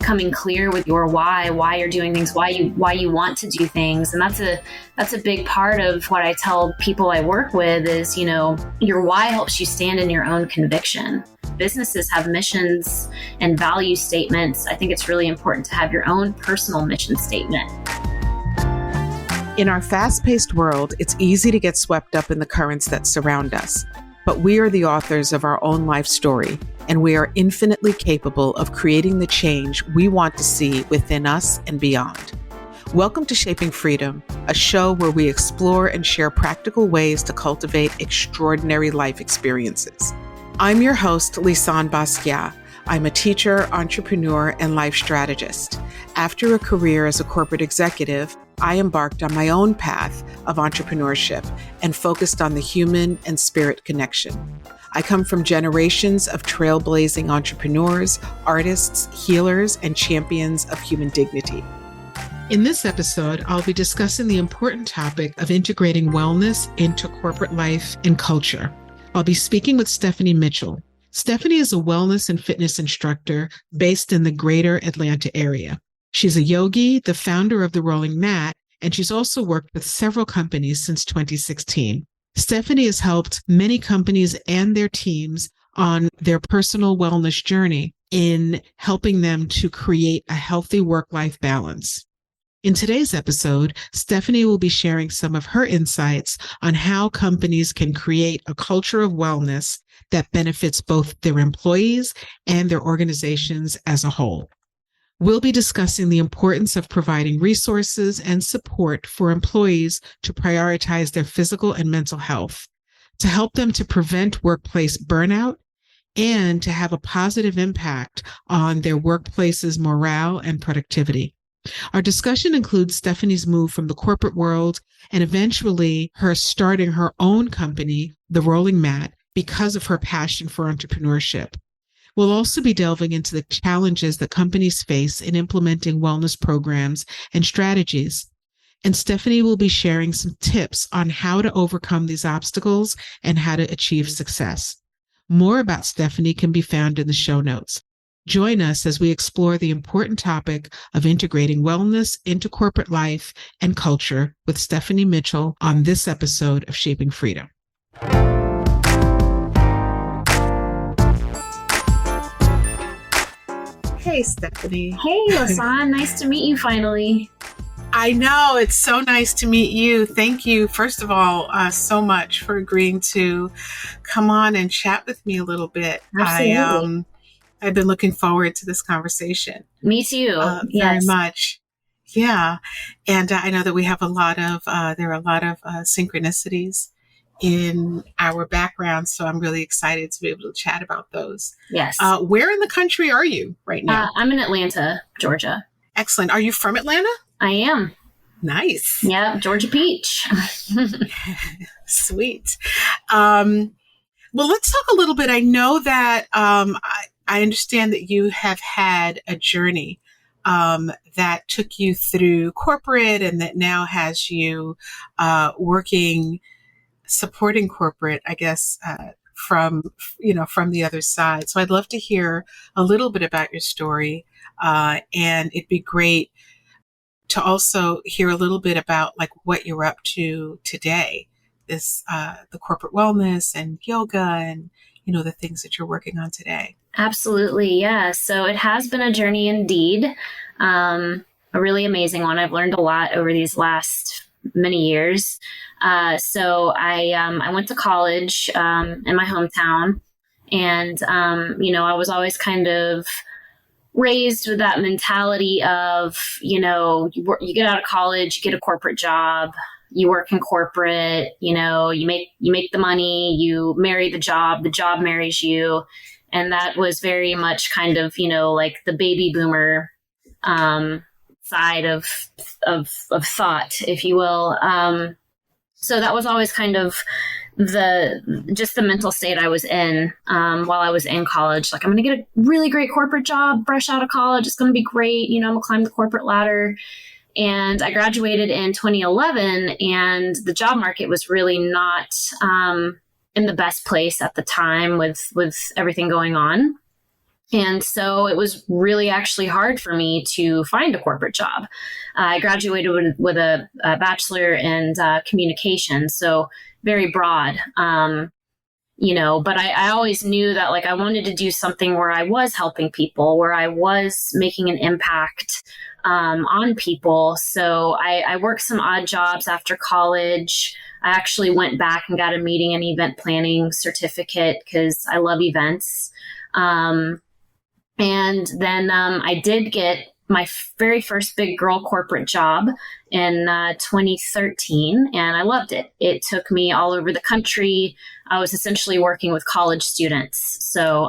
becoming clear with your why you're doing things, why you want to do things. And that's a big part of what I tell people I work with is, your why helps you stand in your own conviction. Businesses have missions and value statements. I think it's really important to have your own personal mission statement. In our fast-paced world, it's easy to get swept up in the currents that surround us. But we are the authors of our own life story, and we are infinitely capable of creating the change we want to see within us and beyond. Welcome to Shaping Freedom, a show where we explore and share practical ways to cultivate extraordinary life experiences. I'm your host, Lisanne Basquiat. I'm a teacher, entrepreneur, and life strategist. After a career as a corporate executive, I embarked on my own path of entrepreneurship and focused on the human and spirit connection. I come from generations of trailblazing entrepreneurs, artists, healers, and champions of human dignity. In this episode, I'll be discussing the important topic of integrating wellness into corporate life and culture. I'll be speaking with Stephanie Mitchell. Stephanie is a wellness and fitness instructor based in the greater Atlanta area. She's a yogi, the founder of the Rolling Mat, and she's also worked with several companies since 2016. Stephanie has helped many companies and their teams on their personal wellness journey in helping them to create a healthy work-life balance. In today's episode, Stephanie will be sharing some of her insights on how companies can create a culture of wellness that benefits both their employees and their organizations as a whole. We'll be discussing the importance of providing resources and support for employees to prioritize their physical and mental health, to help them to prevent workplace burnout, and to have a positive impact on their workplace's morale and productivity. Our discussion includes Stephanie's move from the corporate world and eventually her starting her own company, The Rolling Mat, because of her passion for entrepreneurship. We'll also be delving into the challenges that companies face in implementing wellness programs and strategies. And Stephanie will be sharing some tips on how to overcome these obstacles and how to achieve success. More about Stephanie can be found in the show notes. Join us as we explore the important topic of integrating wellness into corporate life and culture with Stephanie Mitchell on this episode of Shaping Freedom. Hey, Stephanie. Hey, Lisanne. Nice to meet you finally. I know. It's so nice to meet you. Thank you, first of all, so much for agreeing to come on and chat with me a little bit. Absolutely. I've been looking forward to this conversation. Me too. Very much. Yeah. And I know that we have there are a lot of synchronicities in our background. So I'm really excited to be able to chat about those. Yes. Where in the country are you right now? I'm in Atlanta, Georgia. Excellent. Are you from Atlanta? I am. Nice. Yeah. Georgia Peach. Sweet. Well, let's talk a little bit. I know that, I understand that you have had a journey that took you through corporate and that now has you supporting corporate, I guess, from the other side. So I'd love to hear a little bit about your story. And it'd be great to also hear a little bit about like what you're up to today, the corporate wellness and yoga and, the things that you're working on today. Absolutely. Yeah. So it has been a journey indeed. A really amazing one. I've learned a lot over these last many years. So I went to college in my hometown and, I was always kind of raised with that mentality of, you get out of college, you get a corporate job, you work in corporate, you make the money, you marry the job marries you. And that was very much kind of, like the baby boomer side of thought, if you will. So that was always kind of the mental state I was in while I was in college. Like, I'm going to get a really great corporate job, fresh out of college. It's going to be great. I'm going to climb the corporate ladder. And I graduated in 2011, and the job market was really not in the best place at the time with everything going on. And so it was really actually hard for me to find a corporate job. I graduated with a bachelor in communication, so very broad. But I always knew that like I wanted to do something where I was helping people, where I was making an impact on people. So I worked some odd jobs after college. I actually went back and got a meeting and event planning certificate because I love events. And then I did get my very first big girl corporate job in 2013, and I loved it. It took me all over the country. I was essentially working with college students. So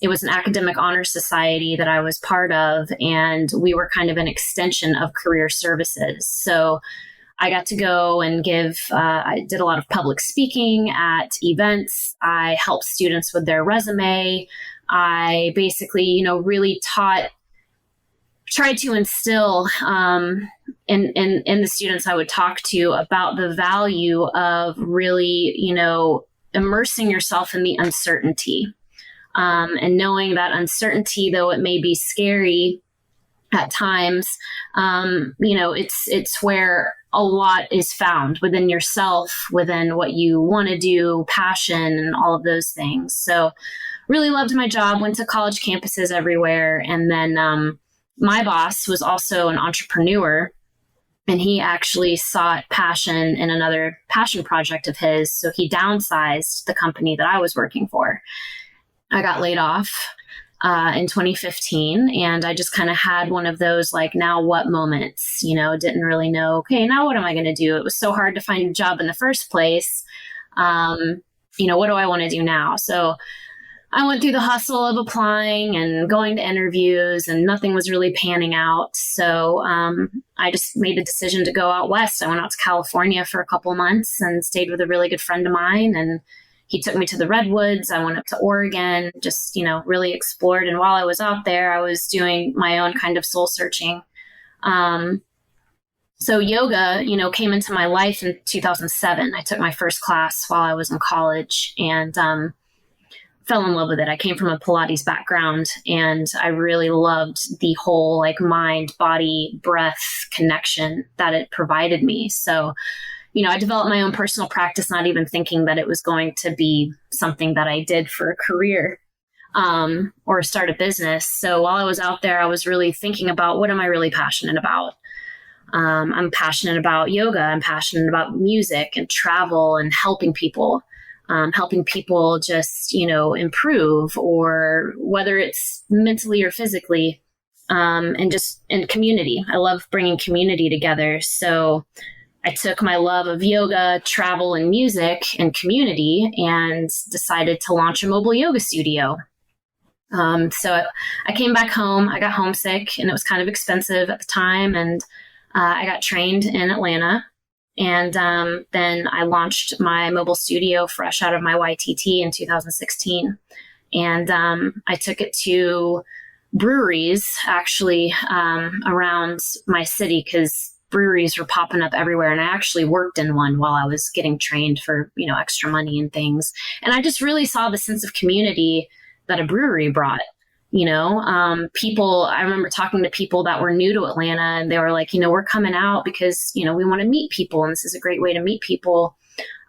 it was an academic honor society that I was part of, and we were kind of an extension of career services. So I got to go and I did a lot of public speaking at events. I helped students with their resume. I basically, really tried to instill in the students I would talk to about the value of really, immersing yourself in the uncertainty, and knowing that uncertainty, though it may be scary at times, it's where a lot is found within yourself, within what you want to do, passion, and all of those things. So really loved my job, went to college campuses everywhere. And then my boss was also an entrepreneur, and he actually sought passion in another passion project of his. So he downsized the company that I was working for. I got laid off in 2015, and I just kind of had one of those like, now what moments, didn't really know, okay, now what am I going to do? It was so hard to find a job in the first place. What do I want to do now? So I went through the hustle of applying and going to interviews, and nothing was really panning out. So I just made a decision to go out west. I went out to California for a couple months and stayed with a really good friend of mine. And he took me to the Redwoods. I went up to Oregon, just, really explored. And while I was out there, I was doing my own kind of soul searching. So yoga, came into my life in 2007. I took my first class while I was in college, and fell in love with it. I came from a Pilates background, and I really loved the whole like mind, body, breath connection that it provided me. So, I developed my own personal practice, not even thinking that it was going to be something that I did for a career or start a business. So while I was out there, I was really thinking about, what am I really passionate about? I'm passionate about yoga. I'm passionate about music and travel and helping people. Just, improve, or whether it's mentally or physically, and just in community. I love bringing community together. So I took my love of yoga, travel, and music and community, and decided to launch a mobile yoga studio. So I came back home. I got homesick, and it was kind of expensive at the time. And I got trained in Atlanta. And then I launched my mobile studio fresh out of my YTT in 2016. And I took it to breweries, actually, around my city, because breweries were popping up everywhere. And I actually worked in one while I was getting trained for, extra money and things. And I just really saw the sense of community that a brewery brought. People, I remember talking to people that were new to Atlanta, and they were like, we're coming out because, we want to meet people, and this is a great way to meet people.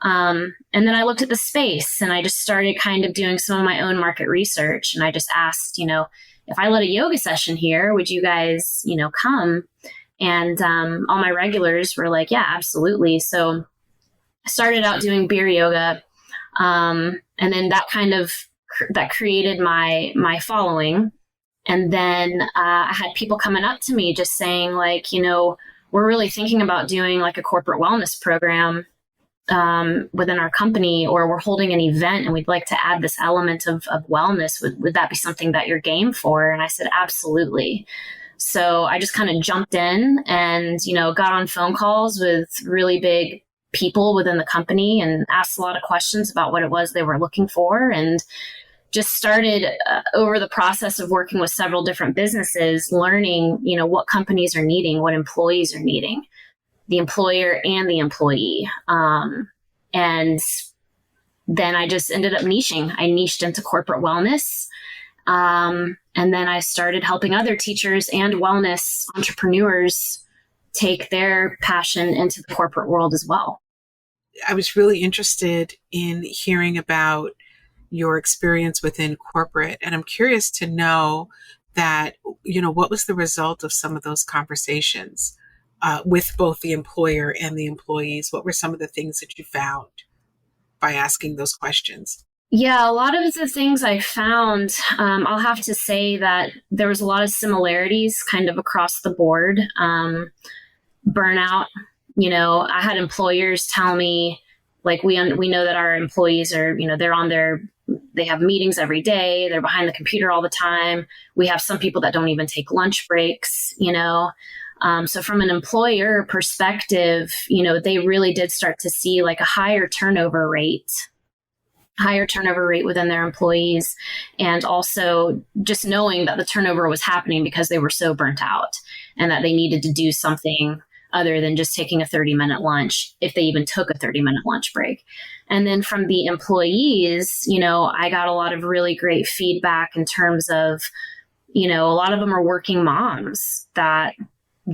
And then I looked at the space, and I just started kind of doing some of my own market research. And I just asked, if I led a yoga session here, would you guys, come? And all my regulars were like, yeah, absolutely. So I started out doing beer yoga. And then that created my following. And then I had people coming up to me just saying like, we're really thinking about doing like a corporate wellness program within our company, or we're holding an event and we'd like to add this element of wellness. Would that be something that you're game for? And I said, absolutely. So I just kind of jumped in and, got on phone calls with really big people within the company and asked a lot of questions about what it was they were looking for, and just started over the process of working with several different businesses, learning, what companies are needing, what employees are needing, the employer and the employee. And then I just ended up niching. I niched into corporate wellness. And then I started helping other teachers and wellness entrepreneurs take their passion into the corporate world as well. I was really interested in hearing about your experience within corporate, and I'm curious to know that, what was the result of some of those conversations with both the employer and the employees? What were some of the things that you found by asking those questions? Yeah, a lot of the things I found, I'll have to say that there was a lot of similarities kind of across the board. Burnout, I had employers tell me, like, we know that our employees are, they have meetings every day. They're behind the computer all the time. We have some people that don't even take lunch breaks, So from an employer perspective, they really did start to see like a higher turnover rate within their employees. And also just knowing that the turnover was happening because they were so burnt out and that they needed to do something other than just taking a 30-minute lunch, if they even took a 30-minute lunch break. And then from the employees, I got a lot of really great feedback in terms of, a lot of them are working moms that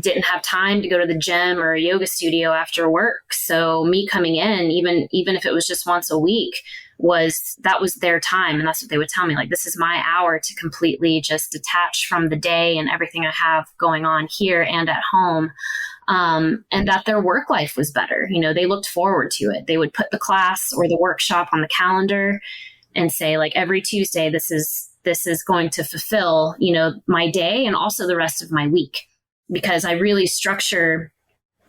didn't have time to go to the gym or a yoga studio after work. So me coming in, even if it was just once a week, was their time. And that's what they would tell me, like, this is my hour to completely just detach from the day and everything I have going on here and at home. And that their work life was better. They looked forward to it. They would put the class or the workshop on the calendar and say, like, every Tuesday, this is going to fulfill, my day and also the rest of my week, because I really structure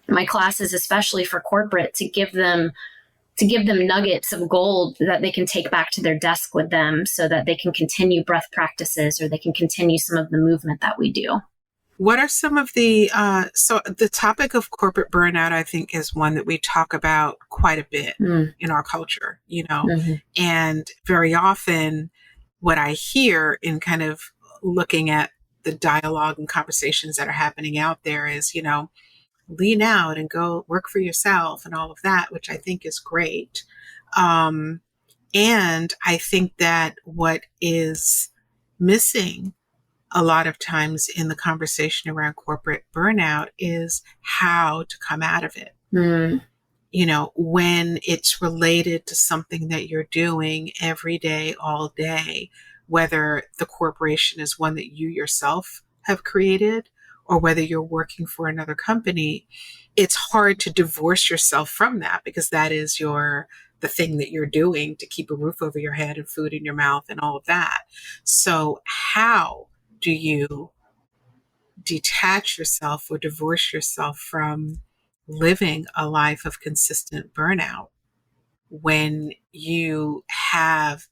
my classes, especially for corporate, to give them nuggets of gold that they can take back to their desk with them so that they can continue breath practices or they can continue some of the movement that we do. What are some of so the topic of corporate burnout, I think, is one that we talk about quite a bit in our culture, Mm-hmm. and very often what I hear in kind of looking at the dialogue and conversations that are happening out there is, lean out and go work for yourself and all of that, which I think is great. And I think that what is missing a lot of times in the conversation around corporate burnout is how to come out of it. Mm. When it's related to something that you're doing every day, all day, whether the corporation is one that you yourself have created or whether you're working for another company, it's hard to divorce yourself from that because that is the thing that you're doing to keep a roof over your head and food in your mouth and all of that. So how do you detach yourself or divorce yourself from living a life of consistent burnout when you have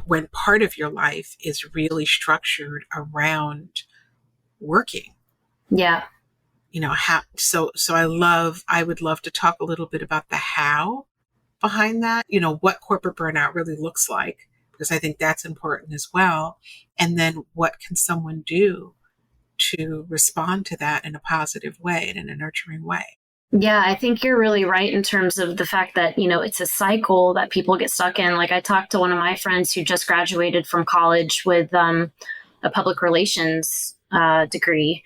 when part of your life is really structured around working? Yeah. How, so I would love to talk a little bit about the how behind that, what corporate burnout really looks like, because I think that's important as well. And then what can someone do to respond to that in a positive way and in a nurturing way? Yeah, I think you're really right in terms of the fact that, it's a cycle that people get stuck in. Like, I talked to one of my friends who just graduated from college with a public relations degree,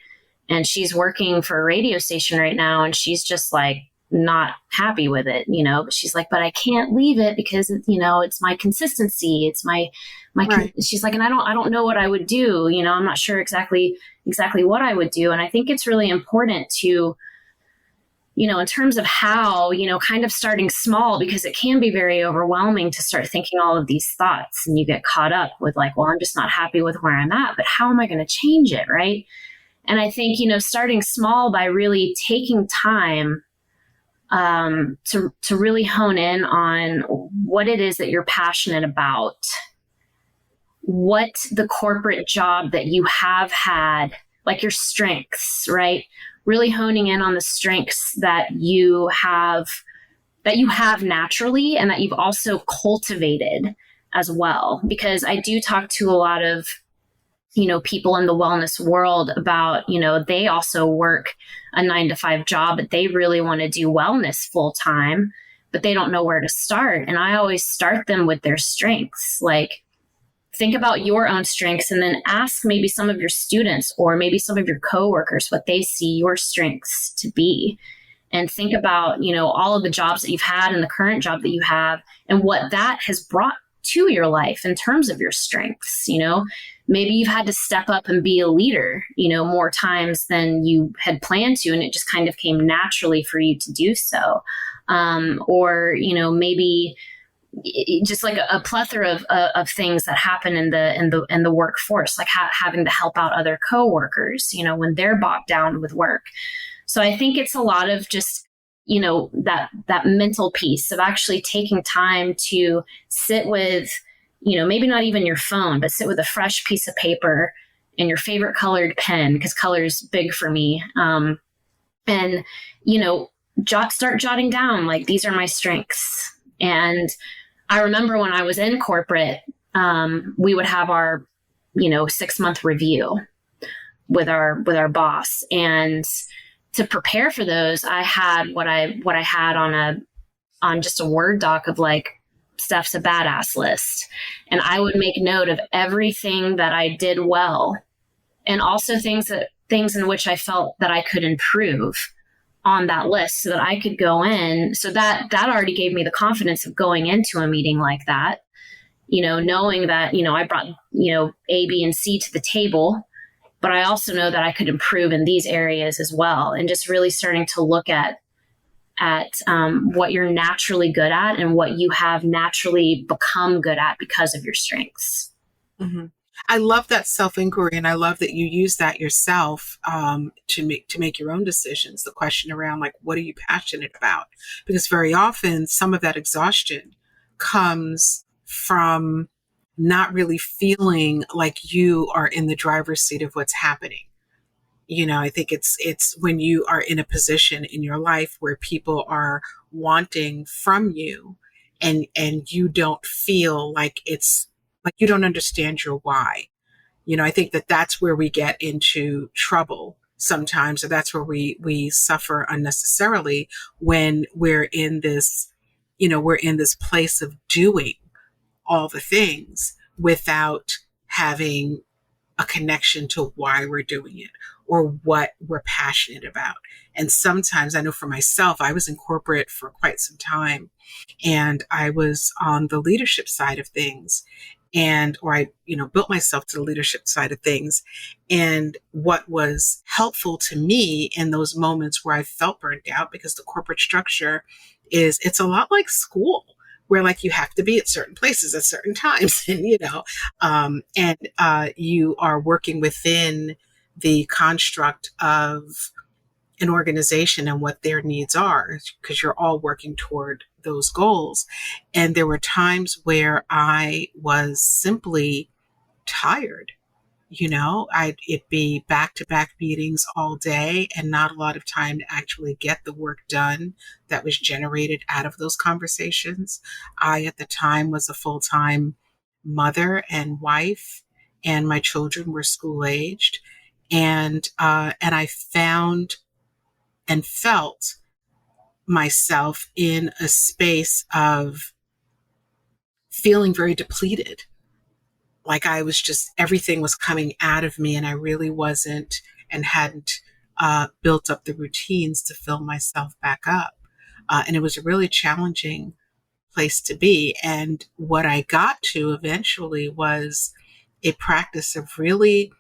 and she's working for a radio station right now, and she's just like not happy with it, but she's like, but I can't leave it because it's my consistency. It's my right. She's like, and I don't know what I would do. I'm not sure exactly what I would do. And I think it's really important to, in terms of how, kind of starting small, because it can be very overwhelming to start thinking all of these thoughts and you get caught up with like, well, I'm just not happy with where I'm at, but how am I going to change it? Right. And I think, starting small by really taking time to really hone in on what it is that you're passionate about, what the corporate job that you have had, like your strengths, right? Really honing in on the strengths that you have naturally and that you've also cultivated as well. Because I do talk to a lot of, people in the wellness world about, they also work a 9-to-5 job, but they really want to do wellness full time, but they don't know where to start. And I always start them with their strengths. Like, think about your own strengths, and then ask maybe some of your students or maybe some of your coworkers what they see your strengths to be. And think about, all of the jobs that you've had and the current job that you have and what that has brought to your life in terms of your strengths. Maybe you've had to step up and be a leader, more times than you had planned to, and it just kind of came naturally for you to do so. Or maybe just like a plethora of things that happen in the workforce, like having to help out other coworkers, when they're bogged down with work. So I think it's a lot of just, that mental piece of actually taking time to sit with, maybe not even your phone, but sit with a fresh piece of paper and your favorite colored pen, because color is big for me. And, start jotting down, like, these are my strengths. And I remember when I was in corporate, we would have our, 6-month review with our boss. And to prepare for those, I had what I had on just a Word doc of like, Steph's a badass list. And I would make note of everything that I did well, and also things in which I felt that I could improve on that list, so that I could go in. So that already gave me the confidence of going into a meeting like that, knowing that, I brought, A, B, and C to the table, but I also know that I could improve in these areas as well. And just really starting to look at what you're naturally good at and what you have naturally become good at because of your strengths. Mm-hmm. I love that self-inquiry, and I love that you use that yourself to make your own decisions. The question around, like, what are you passionate about? Because very often some of that exhaustion comes from not really feeling like you are in the driver's seat of what's happening. I think it's when you are in a position in your life where people are wanting from you, and you don't feel like it's like you don't understand your why. I think that's where we get into trouble sometimes, or that's where we suffer unnecessarily, when we're in this place of doing all the things without having a connection to why we're doing it or what we're passionate about. And sometimes, I know for myself, I was in corporate for quite some time, and I was on the leadership side of things, or I, built myself to the leadership side of things. And what was helpful to me in those moments where I felt burnt out, because the corporate structure it's a lot like school, where like you have to be at certain places at certain times, and you are working within the construct of an organization and what their needs are, because you're all working toward those goals. And there were times where I was simply tired. It'd be back-to-back meetings all day and not a lot of time to actually get the work done that was generated out of those conversations. I, at the time, was a full-time mother and wife, and my children were school-aged. And I found and felt myself in a space of feeling very depleted. Like I was just, everything was coming out of me, and I really wasn't and hadn't built up the routines to fill myself back up. And it was a really challenging place to be. And what I got to eventually was a practice of really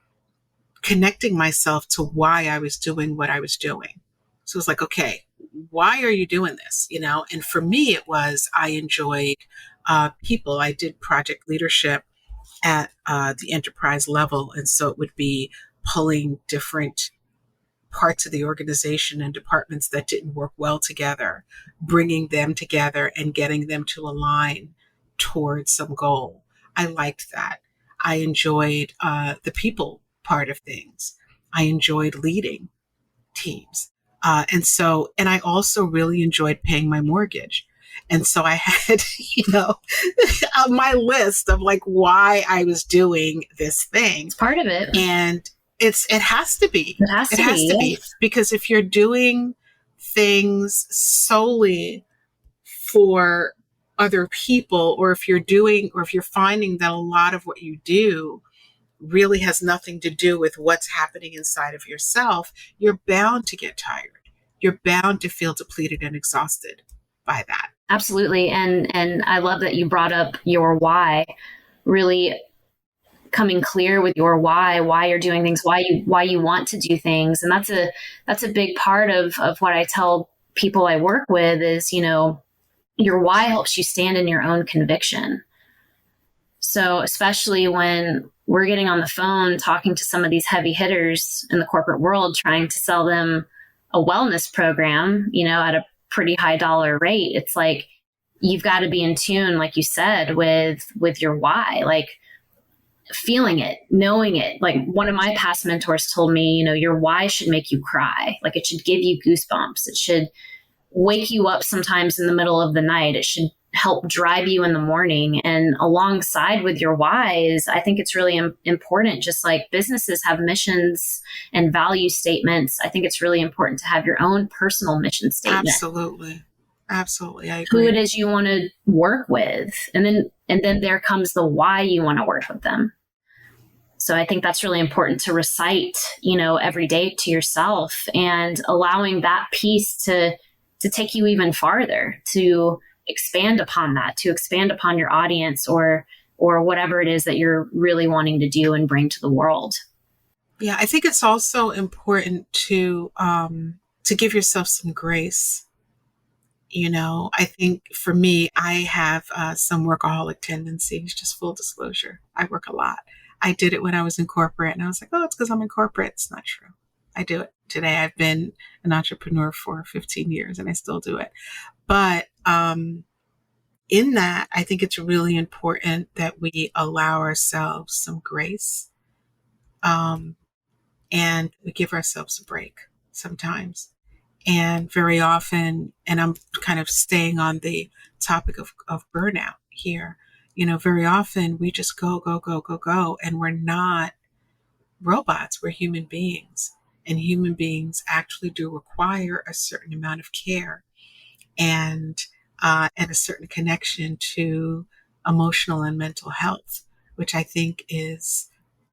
connecting myself to why I was doing what I was doing. So it was like, okay, why are you doing this? And for me, it was, I enjoyed people. I did project leadership at the enterprise level. And so it would be pulling different parts of the organization and departments that didn't work well together, bringing them together and getting them to align towards some goal. I liked that. I enjoyed the people part of things. I enjoyed leading teams. And I also really enjoyed paying my mortgage. And so I had, my list of like why I was doing this thing. It's part of it. And it has to be. It has to be. Because if you're doing things solely for other people, or if you're finding that a lot of what you do really has nothing to do with what's happening inside of yourself, you're bound to get tired. You're bound to feel depleted and exhausted by that. Absolutely. And I love that you brought up your why, really coming clear with your why you're doing things, why you want to do things. And that's a big part of what I tell people I work with is, your why helps you stand in your own conviction. So especially when we're getting on the phone talking to some of these heavy hitters in the corporate world, trying to sell them a wellness program, at a pretty high dollar rate, it's like, you've got to be in tune, like you said, with your why, like feeling it, knowing it. Like one of my past mentors told me, your why should make you cry. Like it should give you goosebumps. It should wake you up sometimes in the middle of the night. It should help drive you in the morning. And alongside with your whys, I think it's really important, just like businesses have missions and value statements. I think it's really important to have your own personal mission statement. Absolutely. Absolutely. I agree. Who it is you want to work with. And then there comes the why you want to work with them. So I think that's really important to recite, every day to yourself, and allowing that piece to take you even farther, to expand upon that, to expand upon your audience or whatever it is that you're really wanting to do and bring to the world. Yeah, I think it's also important to give yourself some grace. I think for me, I have some workaholic tendencies, just full disclosure. I work a lot. I did it when I was in corporate, and I was like, oh, it's because I'm in corporate. It's not true. I do it today. I've been an entrepreneur for 15 years and I still do it. But in that, I think it's really important that we allow ourselves some grace, and we give ourselves a break sometimes. And very often, and I'm kind of staying on the topic of burnout here, very often we just go, and we're not robots, we're human beings. And human beings actually do require a certain amount of care and a certain connection to emotional and mental health, which I think is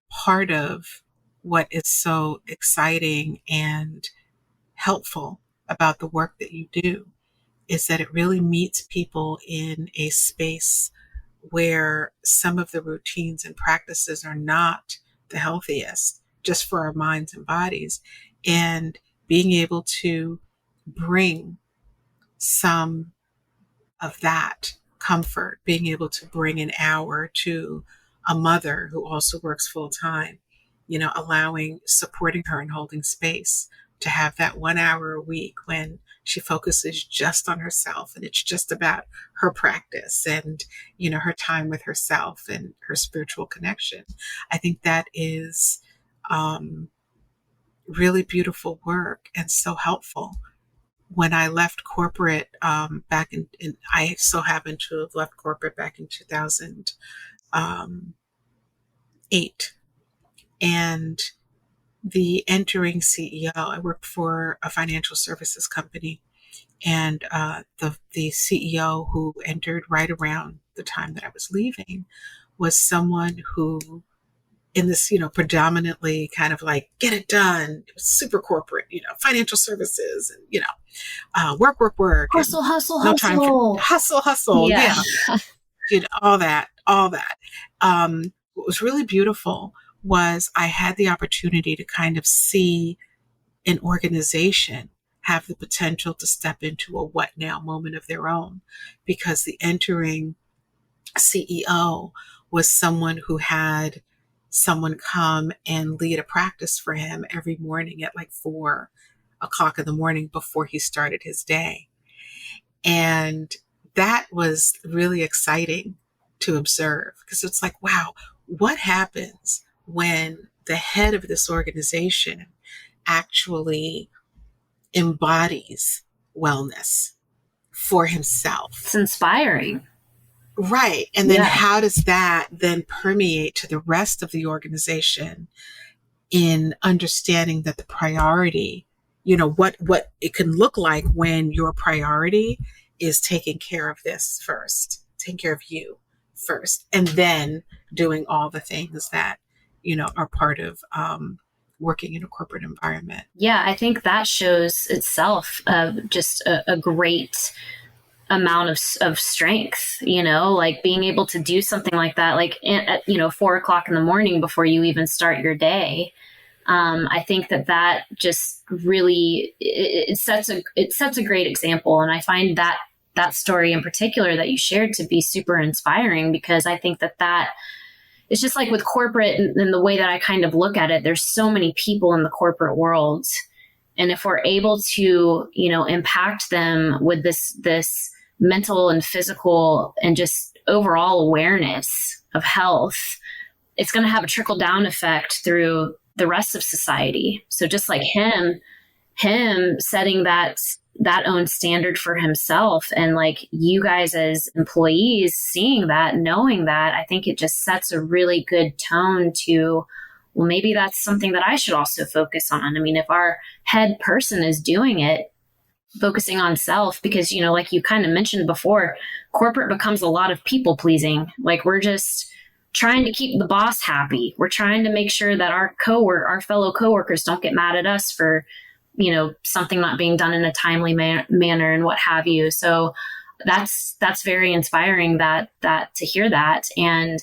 part of what is so exciting and helpful about the work that you do, is that it really meets people in a space where some of the routines and practices are not the healthiest just for our minds and bodies, and being able to bring some of that comfort, being able to bring an hour to a mother who also works full time, supporting her and holding space to have that 1 hour a week when she focuses just on herself and it's just about her practice and, her time with herself and her spiritual connection. I think that is really beautiful work and so helpful. When I left corporate back in I so happened to have left corporate back in 2008, and the entering CEO, I worked for a financial services company, and the CEO who entered right around the time that I was leaving was someone who, in this, predominantly kind of like get it done, it was super corporate, financial services, and work, Hustle, and hustle, no hustle. time for hustle. Yeah. All that. What was really beautiful was I had the opportunity to kind of see an organization have the potential to step into a what now moment of their own, because the entering CEO was someone who had someone come and lead a practice for him every morning at like 4:00 in the morning before he started his day. And that was really exciting to observe, because it's like, wow, what happens when the head of this organization actually embodies wellness for himself? It's inspiring. Right. And then how does that then permeate to the rest of the organization in understanding that the priority, what it can look like when your priority is taking care of this first, taking care of you first, and then doing all the things that, are part of working in a corporate environment. Yeah, I think that shows itself just a great amount of strength, like being able to do something like that, like at 4:00 in the morning before you even start your day. I think that just really, it sets a great example. And I find that story in particular that you shared to be super inspiring, because I think that it's just like with corporate and the way that I kind of look at it, there's so many people in the corporate world. And if we're able to, impact them with this mental and physical and just overall awareness of health, it's going to have a trickle down effect through the rest of society. So just like him setting that own standard for himself, and like you guys as employees seeing that, knowing that, I think it just sets a really good tone to, well, maybe that's something that I should also focus on. I mean, if our head person is doing it, focusing on self, because, like you kind of mentioned before, corporate becomes a lot of people pleasing. Like we're just trying to keep the boss happy. We're trying to make sure that our fellow coworkers don't get mad at us for, something not being done in a timely manner and what have you. So that's very inspiring that to hear that. And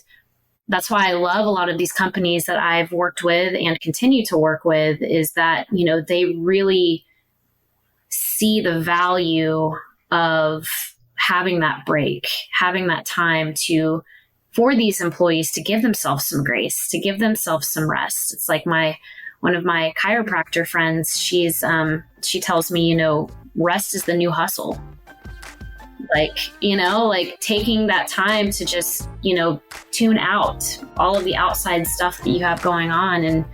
that's why I love a lot of these companies that I've worked with and continue to work with, is that, they really see the value of having that break, having that time for these employees to give themselves some grace, to give themselves some rest. It's like one of my chiropractor friends, she tells me, rest is the new hustle. Like taking that time to just, tune out all of the outside stuff that you have going on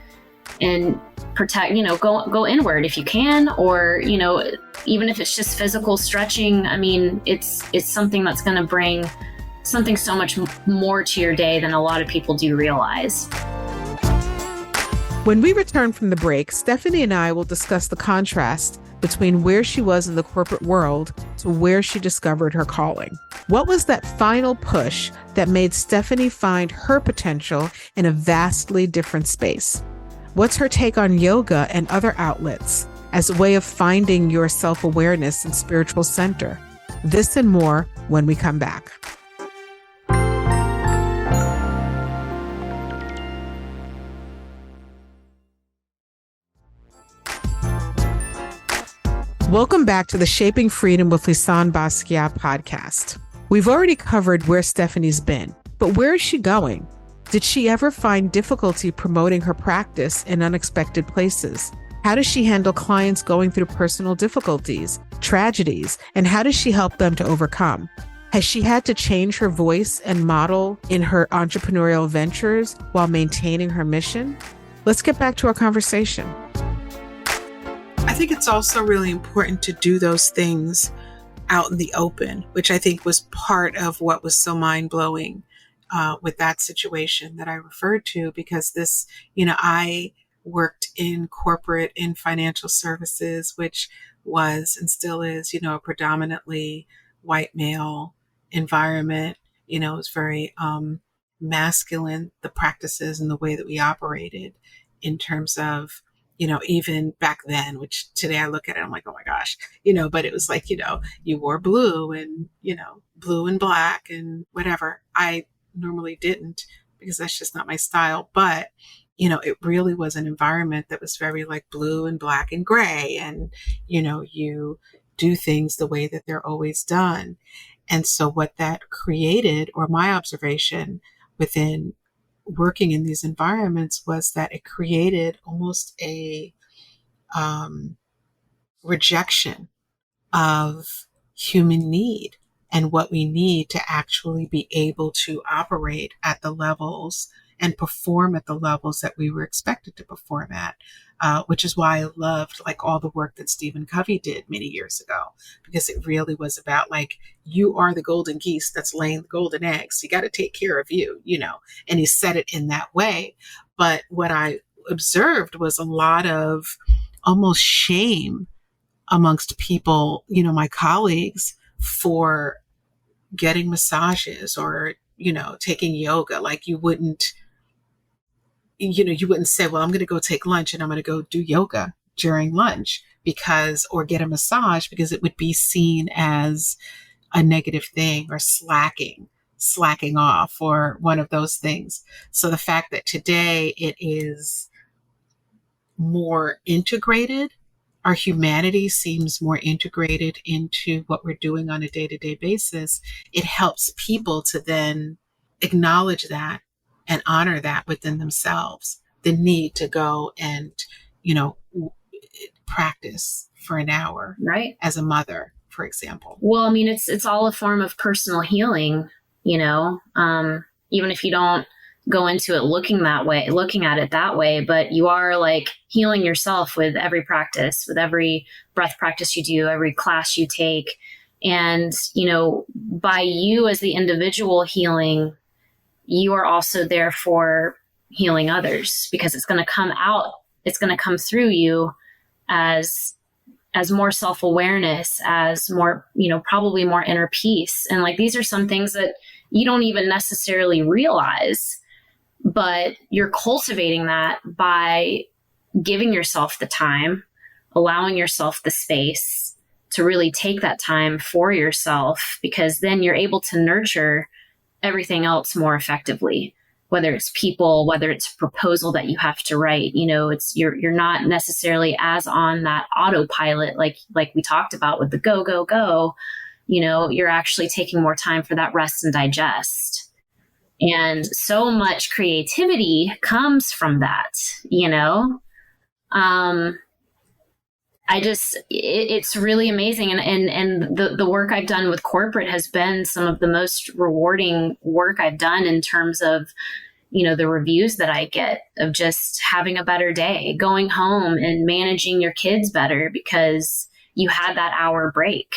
and protect, go inward if you can, or, even if it's just physical stretching. I mean, it's something that's going to bring something so much more to your day than a lot of people do realize. When we return from the break, Stephanie and I will discuss the contrast between where she was in the corporate world to where she discovered her calling. What was that final push that made Stephanie find her potential in a vastly different space? What's her take on yoga and other outlets as a way of finding your self-awareness and spiritual center? This and more when we come back. Welcome back to the Shaping Freedom with Lisanne Basquiat podcast. We've already covered where Stephanie's been, but where is she going? Did she ever find difficulty promoting her practice in unexpected places? How does she handle clients going through personal difficulties, tragedies, and how does she help them to overcome? Has she had to change her voice and model in her entrepreneurial ventures while maintaining her mission? Let's get back to our conversation. I think it's also really important to do those things out in the open, which I think was part of what was so mind-blowing with that situation that I referred to, because this, I worked in corporate, in financial services, which was and still is, a predominantly white male environment. It was very masculine, the practices and the way that we operated in terms of, even back then, which today I look at it, I'm like, oh my gosh, but it was like, you wore blue and, blue and black and whatever. I normally didn't, because that's just not my style. But, it really was an environment that was very like blue and black and gray. And, you do things the way that they're always done. And so what that created, or my observation within working in these environments, was that it created almost a rejection of human need and what we need to actually be able to operate at the levels and perform at the levels that we were expected to perform at, which is why I loved like all the work that Stephen Covey did many years ago, because it really was about like, you are the golden geese that's laying the golden eggs. You got to take care of you, and he said it in that way. But what I observed was a lot of almost shame amongst people, my colleagues, for getting massages or, taking yoga. Like you wouldn't say, well, I'm going to go take lunch and I'm going to go do yoga during lunch or get a massage, because it would be seen as a negative thing or slacking off or one of those things. So the fact that today it is more integrated, our humanity seems more integrated into what we're doing on a day-to-day basis, it helps people to then acknowledge that and honor that within themselves, the need to go and, practice for an hour, right, as a mother, for example. Well, I mean, it's all a form of personal healing, even if you don't go into it looking at it that way, but you are like healing yourself with every practice, with every breath practice you do, every class you take. And, by you as the individual healing, you are also there for healing others, because it's going to come out, it's going to come through you as more self-awareness, as more, probably more inner peace. And like, these are some things that you don't even necessarily realize, but you're cultivating that by giving yourself the time, allowing yourself the space to really take that time for yourself, because then you're able to nurture everything else more effectively, whether it's people, whether it's a proposal that you have to write. You're not necessarily as on that autopilot, like we talked about with the go, go, go. You're actually taking more time for that rest and digest. And so much creativity comes from that, it's really amazing. And the work I've done with corporate has been some of the most rewarding work I've done in terms of, the reviews that I get of just having a better day, going home and managing your kids better because you had that hour break.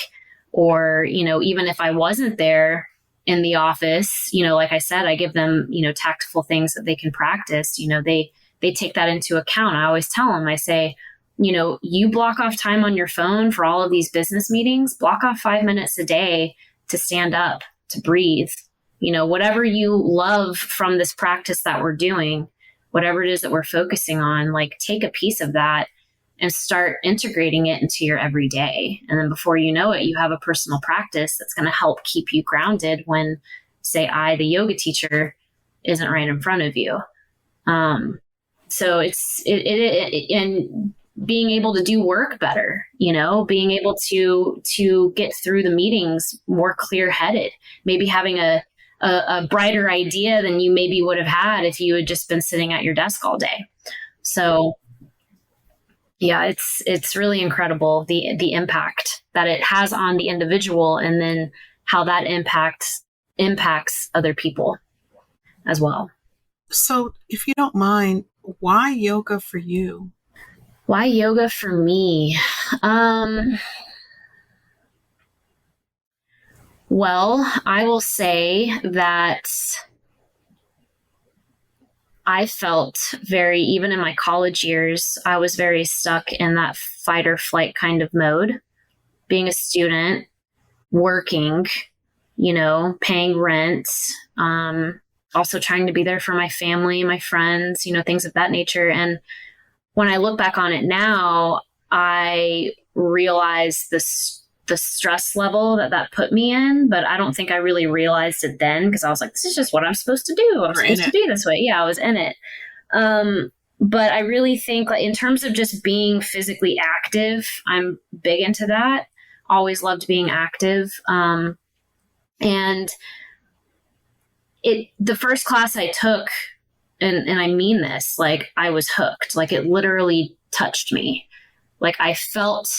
Or, even if I wasn't there in the office, like I said, I give them, tactful things that they can practice. They take that into account. I always tell them, I say, you block off time on your phone for all of these business meetings, block off 5 minutes a day to stand up, to breathe, whatever you love from this practice that we're doing, whatever it is that we're focusing on, like take a piece of that and start integrating it into your everyday. And then before you know it, you have a personal practice that's going to help keep you grounded when, say, the yoga teacher, isn't right in front of you. So and being able to do work better, being able to get through the meetings more clear-headed, maybe having a brighter idea than you maybe would have had if you had just been sitting at your desk all day. So yeah, it's really incredible, the impact that it has on the individual, and then how that impacts other people as well. So if you don't mind, why yoga for you? Why yoga for me? Well, I will say that I felt even in my college years, I was very stuck in that fight or flight kind of mode. Being a student, working, paying rent, also trying to be there for my family, my friends, things of that nature. And when I look back on it now, I realize the stress level that put me in, but I don't think I really realized it then, because I was like, this is just what I'm supposed to do. I'm supposed to be this way. Yeah, I was in it. But I really think, like, in terms of just being physically active, I'm big into that. Always loved being active. And the first class I took, and I mean this, like, I was hooked. Like, it literally touched me. Like, I felt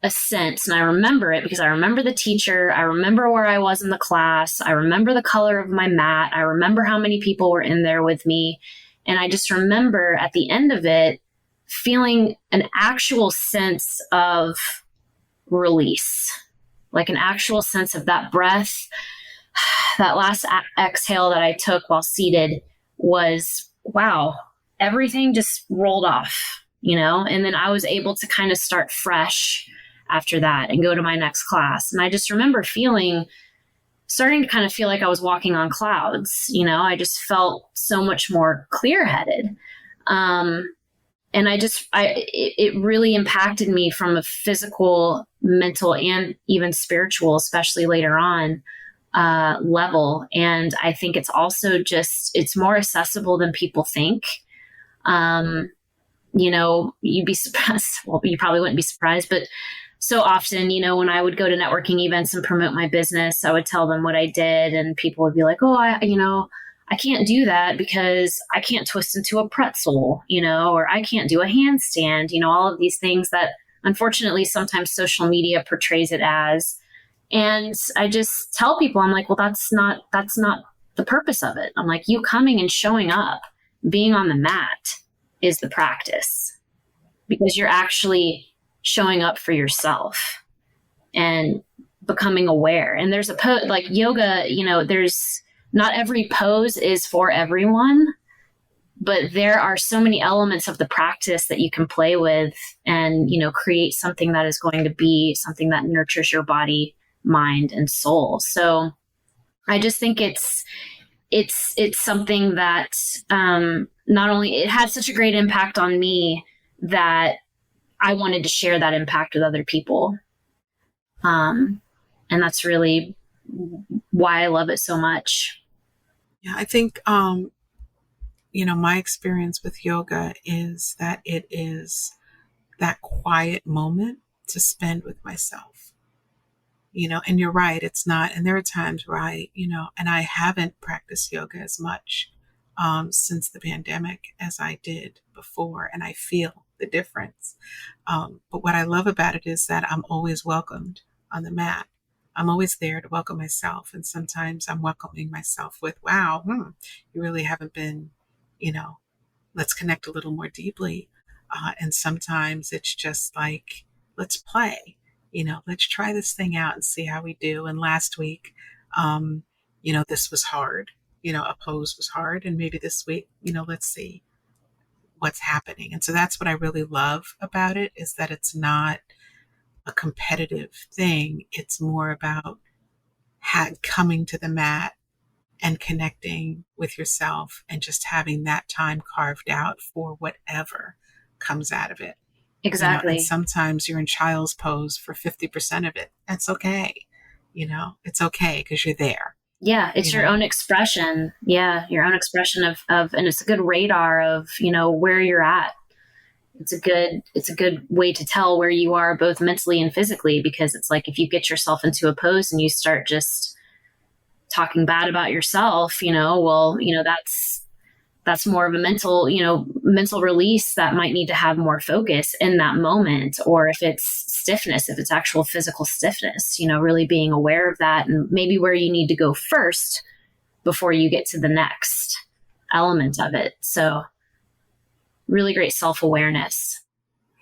a sense, and I remember it because I remember the teacher. I remember where I was in the class. I remember the color of my mat. I remember how many people were in there with me. And I just remember at the end of it, feeling an actual sense of release, like an actual sense of that breath. That last exhale that I took while seated was, wow, everything just rolled off, and then I was able to kind of start fresh after that and go to my next class. And I just remember starting to kind of feel like I was walking on clouds. I just felt so much more clear-headed. And it really impacted me from a physical, mental, and even spiritual, especially later on, level. And I think it's also it's more accessible than people think. You'd be surprised. Well, you probably wouldn't be surprised, but so often, when I would go to networking events and promote my business, I would tell them what I did, and people would be like, "Oh, I can't do that because I can't twist into a pretzel, or I can't do a handstand," all of these things that unfortunately sometimes social media portrays it as. And I just tell people, I'm like, well, that's not the purpose of it. I'm like, you coming and showing up, being on the mat is the practice, because you're actually showing up for yourself and becoming aware. And there's like yoga, there's not every pose is for everyone, but there are so many elements of the practice that you can play with and, create something that is going to be something that nurtures your body, mind, and soul. So I just think it's something that not only it had such a great impact on me that I wanted to share that impact with other people. And that's really why I love it so much. Yeah, I think, my experience with yoga is that it is that quiet moment to spend with myself, and you're right, it's not. And there are times where and I haven't practiced yoga as much since the pandemic as I did before, and I feel the difference. But what I love about it is that I'm always welcomed on the mat. I'm always there to welcome myself. And sometimes I'm welcoming myself with, wow, you really haven't been, let's connect a little more deeply. And sometimes it's just like, let's play, let's try this thing out and see how we do. And last week, this was hard, a pose was hard. And maybe this week, let's see what's happening. And so that's what I really love about it, is that it's not a competitive thing. It's more about coming to the mat and connecting with yourself and just having that time carved out for whatever comes out of it. Exactly. And sometimes you're in child's pose for 50% of it. That's okay. It's okay because you're there. Yeah, it's your own expression. Yeah, your own expression of, and it's a good radar of, where you're at. It's a good way to tell where you are both mentally and physically, because it's like if you get yourself into a pose and you start just talking bad about yourself, that's more of a mental release that might need to have more focus in that moment. Or if it's stiffness, if it's actual physical stiffness, really being aware of that and maybe where you need to go first before you get to the next element of it. So really great self-awareness.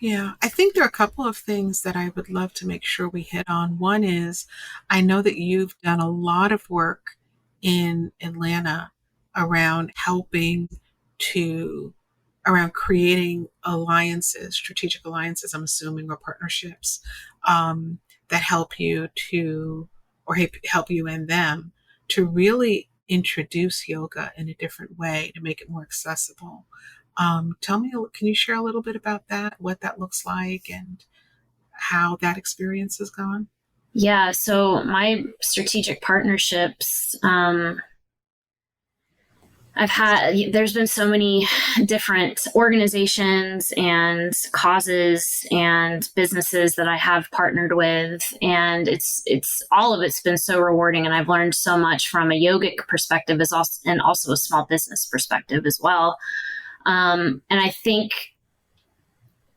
Yeah, I think there are a couple of things that I would love to make sure we hit on. One is, I know that you've done a lot of work in Atlanta around creating alliances, strategic alliances, I'm assuming, or partnerships that help you help you and them to really introduce yoga in a different way, to make it more accessible. Can you share a little bit about that, what that looks like and how that experience has gone? Yeah. So my strategic partnerships, there's been so many different organizations and causes and businesses that I have partnered with. And it's all of it's been so rewarding. And I've learned so much from a yogic perspective and also a small business perspective as well. And I think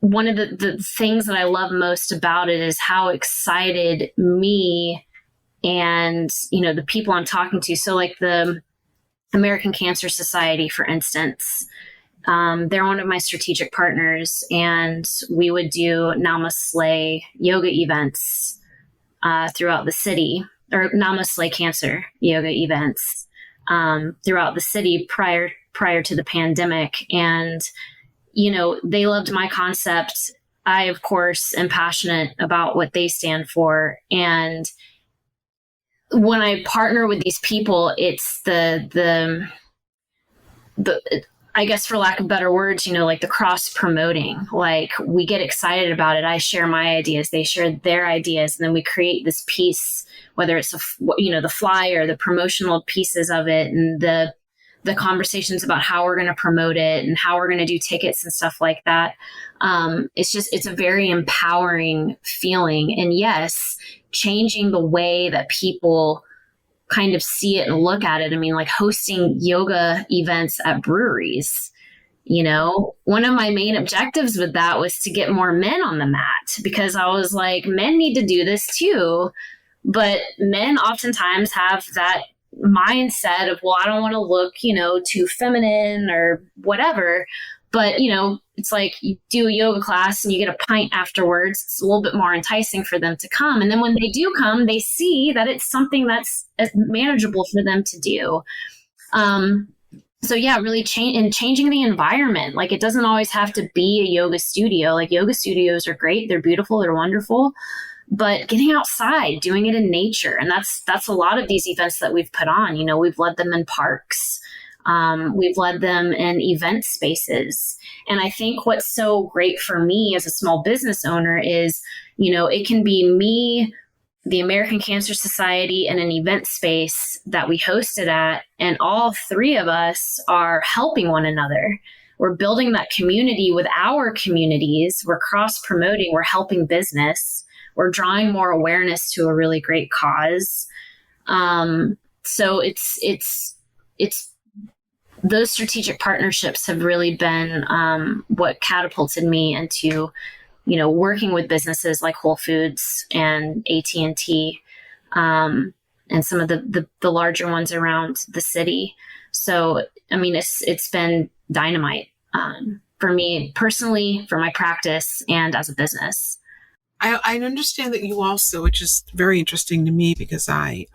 one of the things that I love most about it is how excited me and, the people I'm talking to. So like the American Cancer Society, for instance, they're one of my strategic partners, and we would do Namaste yoga events throughout the city, or Namaste Cancer yoga events throughout the city prior to the pandemic. And, they loved my concept I, of course, am passionate about what they stand for. And when I partner with these people, it's the I guess, for lack of better words, like the cross promoting. Like, we get excited about it. I share my ideas, they share their ideas, and then we create this piece, whether it's the flyer, the promotional pieces of it, and the conversations about how we're going to promote it and how we're going to do tickets and stuff like that. It's a very empowering feeling. And yes, changing the way that people kind of see it and look at it. I mean, like hosting yoga events at breweries. One of my main objectives with that was to get more men on the mat, because I was like, men need to do this too. But men oftentimes have that mindset of, well, I don't want to look, too feminine or whatever. But, it's like you do a yoga class and you get a pint afterwards. It's a little bit more enticing for them to come. And then when they do come, they see that it's something that's manageable for them to do. So yeah, really changing the environment. Like, it doesn't always have to be a yoga studio. Like, yoga studios are great. They're beautiful. They're wonderful. But getting outside, doing it in nature. And that's a lot of these events that we've put on. We've led them in parks. We've led them in event spaces. And I think what's so great for me as a small business owner is, it can be me, the American Cancer Society, and an event space that we hosted at. And all three of us are helping one another. We're building that community with our communities. We're cross-promoting. We're helping business. We're drawing more awareness to a really great cause. So it's those strategic partnerships have really been what catapulted me into, working with businesses like Whole Foods and AT&T, and some of the larger ones around the city. So, I mean, it's been dynamite for me personally, for my practice, and as a business. I understand that you also, which is very interesting to me because I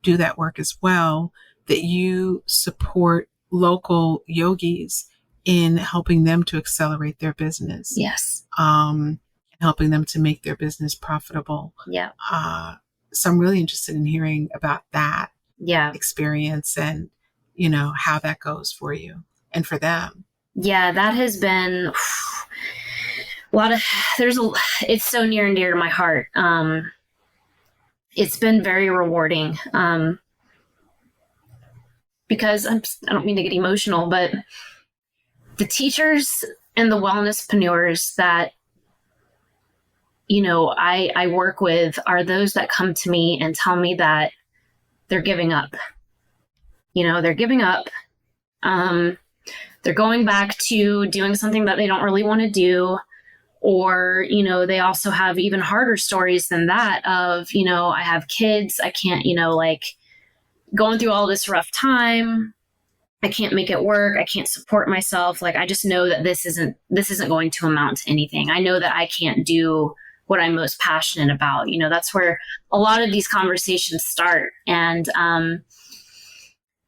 do that work as well, that you support local yogis in helping them to accelerate their business. Yes. Helping them to make their business profitable. Yeah. So I'm really interested in hearing about that experience and, how that goes for you and for them. Yeah, that has been it's so near and dear to my heart. It's been very rewarding. Because I don't mean to get emotional, but the teachers and the wellnesspreneurs that, I work with are those that come to me and tell me that they're giving up. They're giving up. They're going back to doing something that they don't really want to do. Or, they also have even harder stories than that of, I have kids, I can't, going through all this rough time, I can't make it work. I can't support myself. Like, I just know that this isn't going to amount to anything. I know that I can't do what I'm most passionate about. That's where a lot of these conversations start. And,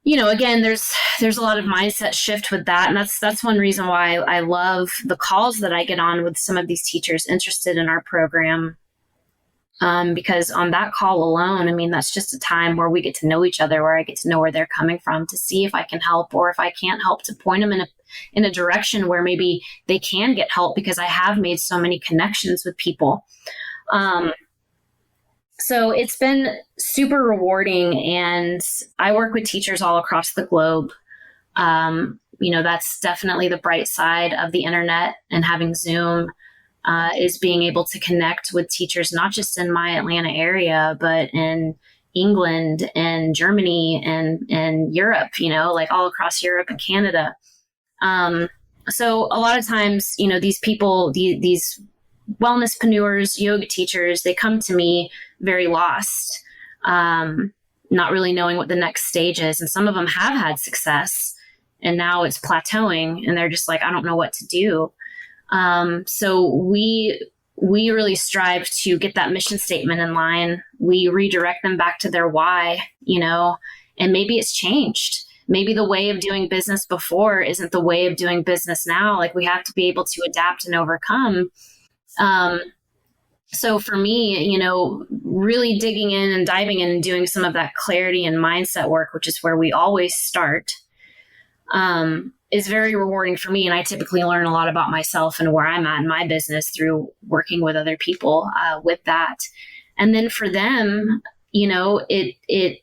again, there's a lot of mindset shift with that. And that's one reason why I love the calls that I get on with some of these teachers interested in our program. Because on that call alone, I mean, that's just a time where we get to know each other, where I get to know where they're coming from, to see if I can help, or if I can't help, to point them in a direction where maybe they can get help, because I have made so many connections with people. So it's been super rewarding, and I work with teachers all across the globe. That's definitely the bright side of the internet and having Zoom. Is being able to connect with teachers, not just in my Atlanta area, but in England and Germany and Europe, like all across Europe and Canada. So a lot of times, these people, these wellnesspreneurs, yoga teachers, they come to me very lost, not really knowing what the next stage is. And some of them have had success, and now it's plateauing, and they're just like, I don't know what to do. So we really strive to get that mission statement in line. We redirect them back to their why, and maybe it's changed. Maybe the way of doing business before isn't the way of doing business now. Like, we have to be able to adapt and overcome. Um, so for me, really digging in and diving in and doing some of that clarity and mindset work, which is where we always start, is very rewarding for me. And I typically learn a lot about myself and where I'm at in my business through working with other people with that. And then for them, it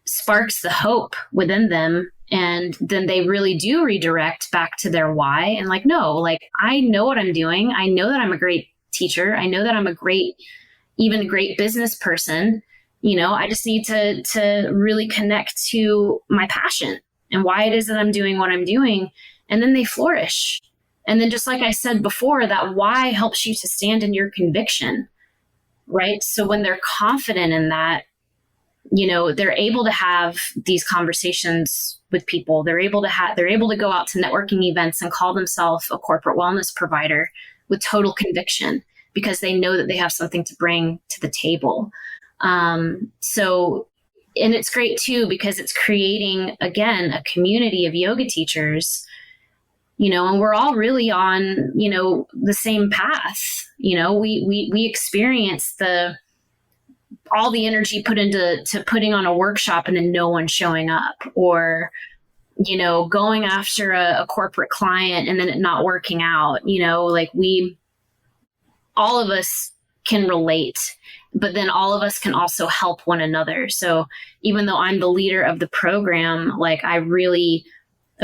sparks the hope within them. And then they really do redirect back to their why and like, no, like I know what I'm doing. I know that I'm a great teacher. I know that I'm a great business person. I just need to really connect to my passion and why it is that I'm doing what I'm doing. And then they flourish. And then just like I said before, that why helps you to stand in your conviction, right? So when they're confident in that, they're able to have these conversations with people. They're able to go out to networking events and call themselves a corporate wellness provider with total conviction because they know that they have something to bring to the table. And it's great too, because it's creating, again, a community of yoga teachers, and we're all really on, the same path. We experience all the energy put into putting on a workshop and then no one showing up, or, going after a corporate client and then it not working out, all of us can relate, but then all of us can also help one another. So even though I'm the leader of the program, like a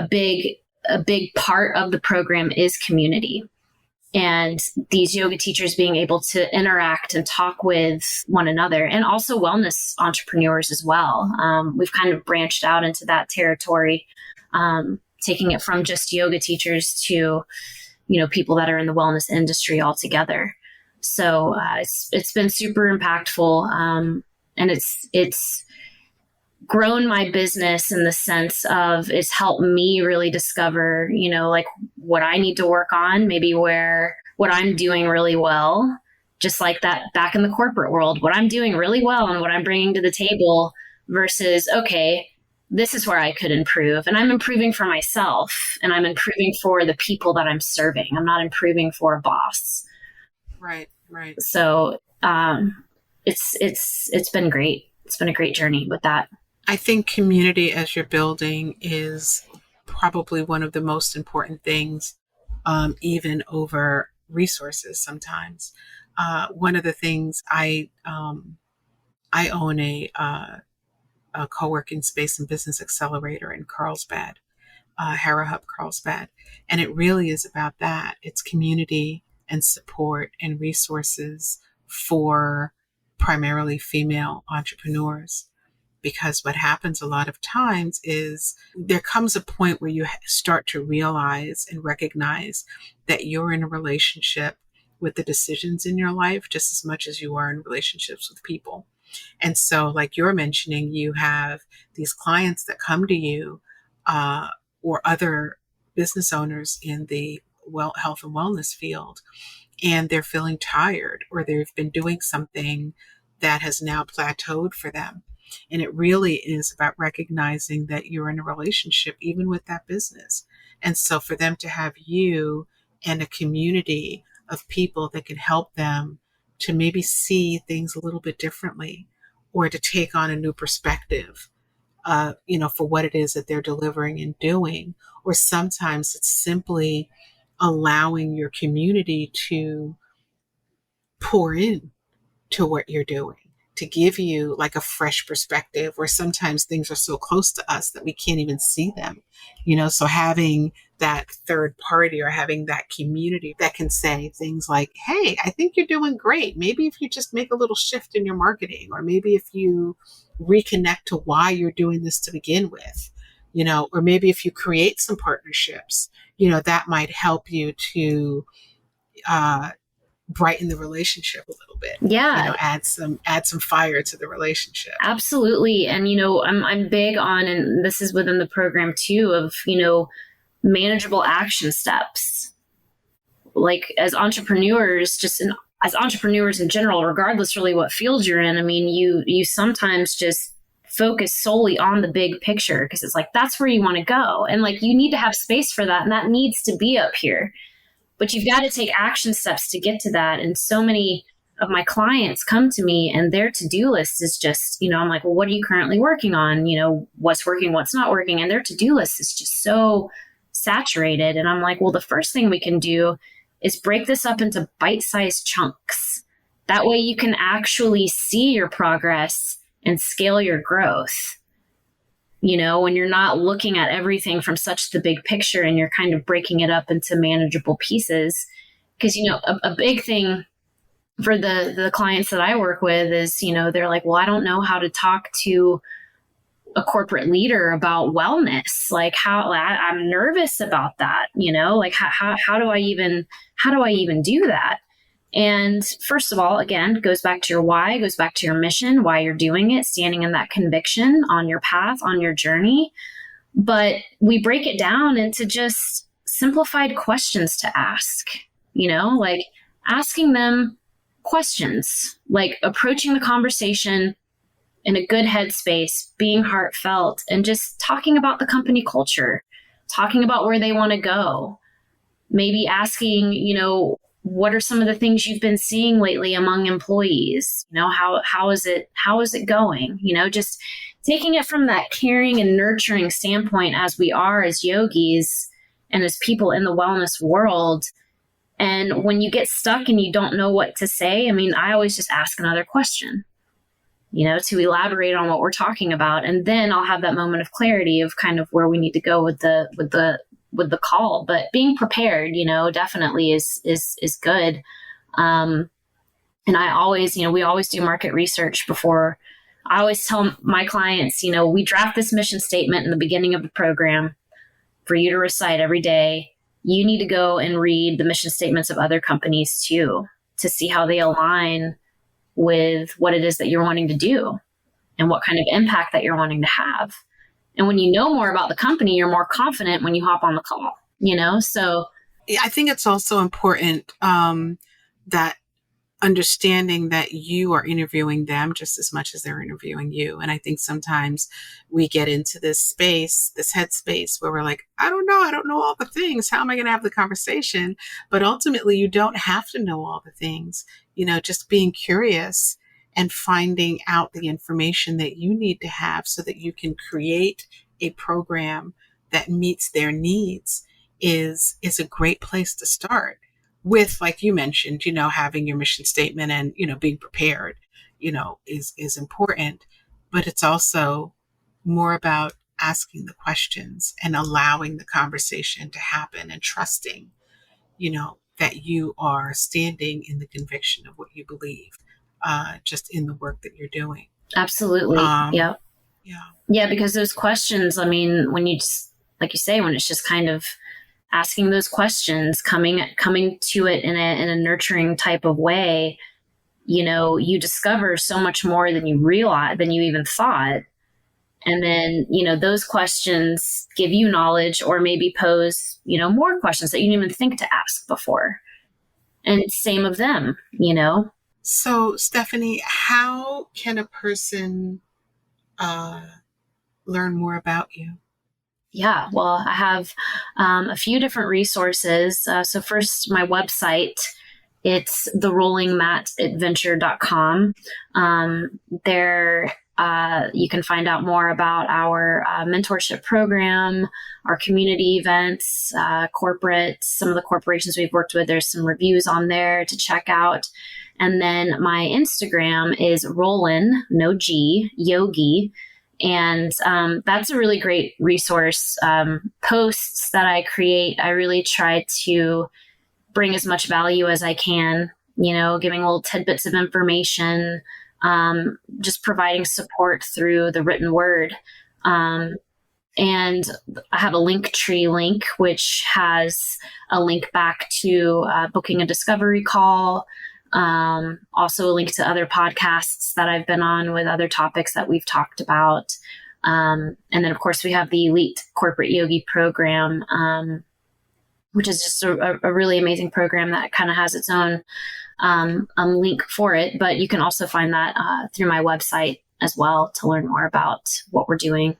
big part of the program is community. And these yoga teachers being able to interact and talk with one another, and also wellness entrepreneurs as well. We've kind of branched out into that territory, taking it from just yoga teachers to, people that are in the wellness industry altogether. So it's been super impactful, and it's grown my business in the sense of it's helped me really discover, like what I need to work on, maybe what I'm doing really well, just like that back in the corporate world, what I'm doing really well and what I'm bringing to the table versus, okay, this is where I could improve. And I'm improving for myself and I'm improving for the people that I'm serving. I'm not improving for a boss. Right. So it's been great. It's been a great journey with that. I think community as you're building is probably one of the most important things, even over resources sometimes. One of the things I own a co-working space and business accelerator in Carlsbad, Hara Hub Carlsbad. And it really is about that. It's community and support and resources for primarily female entrepreneurs. Because what happens a lot of times is there comes a point where you start to realize and recognize that you're in a relationship with the decisions in your life just as much as you are in relationships with people. And so, like you're mentioning, you have these clients that come to you or other business owners in the health and wellness field, and they're feeling tired or they've been doing something that has now plateaued for them. And it really is about recognizing that you're in a relationship, even with that business. And so for them to have you and a community of people that can help them to maybe see things a little bit differently or to take on a new perspective, for what it is that they're delivering and doing. Or sometimes it's simply allowing your community to pour in to what you're doing, to give you like a fresh perspective, where sometimes things are so close to us that we can't even see them, so having that third party or having that community that can say things like, hey, I think you're doing great. Maybe if you just make a little shift in your marketing, or maybe if you reconnect to why you're doing this to begin with, or maybe if you create some partnerships, that might help you to, brighten the relationship a little bit. Yeah. Add some fire to the relationship. Absolutely. And, I'm big on, and this is within the program too, of, manageable action steps. Like as entrepreneurs, as entrepreneurs in general, regardless really what field you're in, I mean, you sometimes just focus solely on the big picture because it's like, that's where you want to go. And like, you need to have space for that. And that needs to be up here. but you've got to take action steps to get to that. And so many of my clients come to me and their to-do list is just, I'm like, well, what are you currently working on? What's working, what's not working? And their to-do list is just so saturated. And I'm like, well, the first thing we can do is break this up into bite-sized chunks. That way you can actually see your progress and scale your growth. When you're not looking at everything from such the big picture and you're kind of breaking it up into manageable pieces. Because, a big thing for the clients that I work with is, they're like, well, I don't know how to talk to a corporate leader about wellness. Like I'm nervous about that, like how do I even do that? And first of all, again, goes back to your why, goes back to your mission, why you're doing it, standing in that conviction on your path, on your journey. But we break it down into just simplified questions to ask, like asking them questions, like approaching the conversation in a good headspace, being heartfelt, and just talking about the company culture, talking about where they want to go. Maybe asking, what are some of the things you've been seeing lately among employees? How is it going? Just taking it from that caring and nurturing standpoint as we are as yogis and as people in the wellness world. And when you get stuck and you don't know what to say, I always just ask another question, to elaborate on what we're talking about. And then I'll have that moment of clarity of kind of where we need to go with the call. But being prepared, definitely is good. And I always, we always do market research before. I always tell my clients, we draft this mission statement in the beginning of the program for you to recite every day. You need to go and read the mission statements of other companies too, to see how they align with what it is that you're wanting to do and what kind of impact that you're wanting to have. And when you know more about the company, you're more confident when you hop on the call, so. I think it's also important that understanding that you are interviewing them just as much as they're interviewing you. And I think sometimes we get into this headspace where we're like, I don't know all the things. How am I going to have the conversation? But ultimately, you don't have to know all the things, just being curious and finding out the information that you need to have so that you can create a program that meets their needs is a great place to start. With, like you mentioned, having your mission statement and, being prepared, is important. But it's also more about asking the questions and allowing the conversation to happen and trusting, that you are standing in the conviction of what you believe, just in the work that you're doing. Absolutely. Yeah. Yeah. Because those questions, when you just, like you say, when it's just kind of asking those questions, coming to it in a nurturing type of way, you discover so much more than you realize, than you even thought. And then, those questions give you knowledge or maybe pose, more questions that you didn't even think to ask before. And same of them, So, Stephanie, how can a person learn more about you? Yeah, well, I have a few different resources. So first, my website, it's therollingmatadventure.com. There, you can find out more about our mentorship program, our community events, some of the corporations we've worked with. There's some reviews on there to check out. And then my Instagram is Rollin, no G, Yogi. And that's a really great resource. Posts that I create, I really try to bring as much value as I can, giving little tidbits of information, just providing support through the written word. And I have a Linktree link, which has a link back to booking a discovery call. Also a link to other podcasts that I've been on with other topics that we've talked about. And then of course we have the Elite Corporate Yogi program, which is just a really amazing program that kind of has its own, link for it, but you can also find that, through my website as well to learn more about what we're doing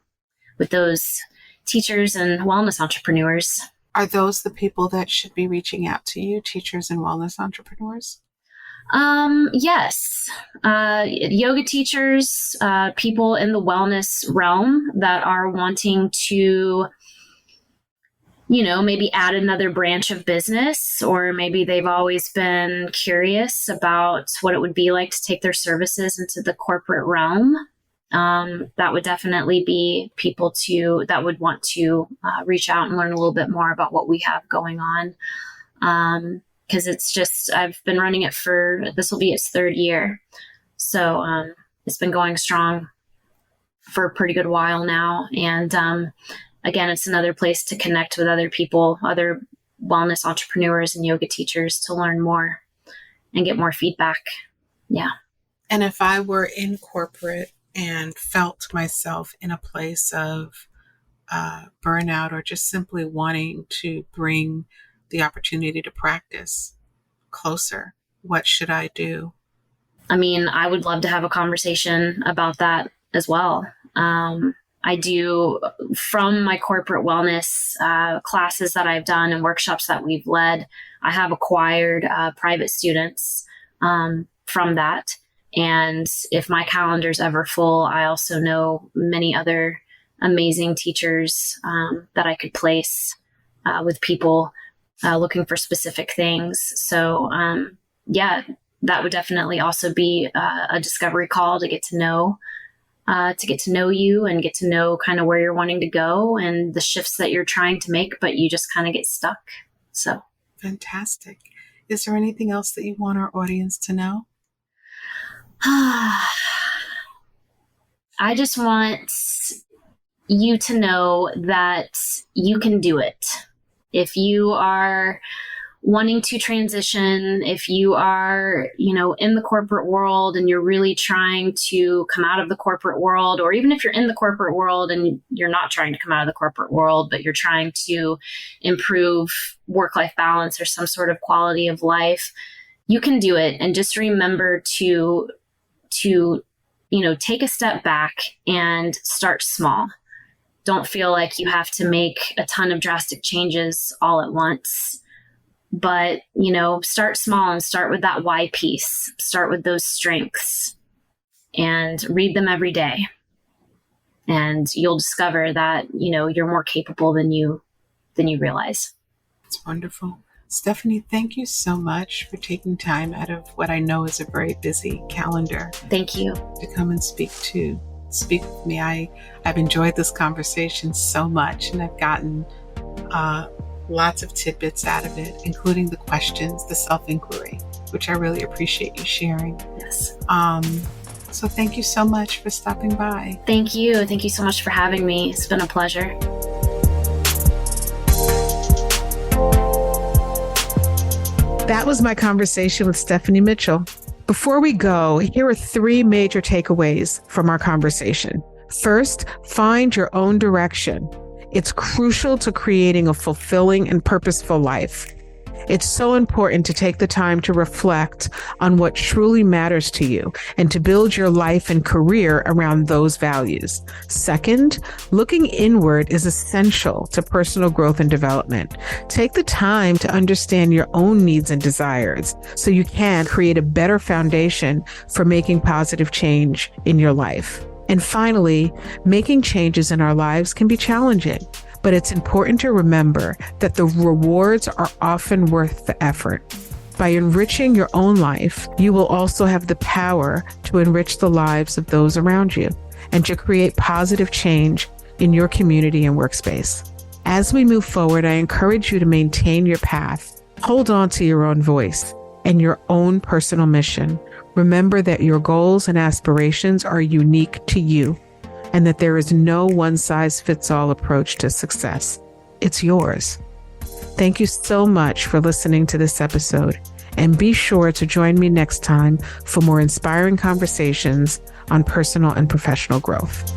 with those teachers and wellness entrepreneurs. Are those the people that should be reaching out to you, teachers and wellness entrepreneurs? Yes. Yoga teachers, people in the wellness realm that are wanting to, maybe add another branch of business, or maybe they've always been curious about what it would be like to take their services into the corporate realm. That would definitely be people that would want to reach out and learn a little bit more about what we have going on. Because I've been running it this will be its third year. So it's been going strong for a pretty good while now. And again, it's another place to connect with other people, other wellness entrepreneurs and yoga teachers to learn more and get more feedback. Yeah. And if I were in corporate and felt myself in a place of burnout, or just simply wanting to bring the opportunity to practice closer, what should I do? I mean, I would love to have a conversation about that as well. I do, from my corporate wellness classes that I've done and workshops that we've led, I have acquired private students from that. And if my calendar's ever full, I also know many other amazing teachers that I could place with people looking for specific things. So that would definitely also be a discovery call to get to know you and get to know kind of where you're wanting to go and the shifts that you're trying to make, but you just kind of get stuck. So fantastic. Is there anything else that you want our audience to know? I just want you to know that you can do it. If you are wanting to transition, if you are, in the corporate world and you're really trying to come out of the corporate world, or even if you're in the corporate world and you're not trying to come out of the corporate world, but you're trying to improve work-life balance or some sort of quality of life, you can do it. And just remember to take a step back and start small. Don't feel like you have to make a ton of drastic changes all at once, but, start small and start with that why piece. Start with those strengths and read them every day. And you'll discover that, you're more capable than you realize. It's wonderful. Stephanie, thank you so much for taking time out of what I know is a very busy calendar. Thank you. To come and speak with me. I've enjoyed this conversation so much, and I've gotten lots of tidbits out of it, including the questions, the self-inquiry, which I really appreciate you sharing. Yes. So thank you so much for stopping by. Thank you. Thank you so much for having me. It's been a pleasure. That was my conversation with Stephanie Mitchell. Before we go, here are 3 major takeaways from our conversation. First, find your own direction. It's crucial to creating a fulfilling and purposeful life. It's so important to take the time to reflect on what truly matters to you and to build your life and career around those values. Second, looking inward is essential to personal growth and development. Take the time to understand your own needs and desires so you can create a better foundation for making positive change in your life. And finally, making changes in our lives can be challenging, but it's important to remember that the rewards are often worth the effort. By enriching your own life, you will also have the power to enrich the lives of those around you and to create positive change in your community and workspace. As we move forward, I encourage you to maintain your path, hold on to your own voice and your own personal mission. Remember that your goals and aspirations are unique to you, and that there is no one-size-fits-all approach to success. It's yours. Thank you so much for listening to this episode, and be sure to join me next time for more inspiring conversations on personal and professional growth.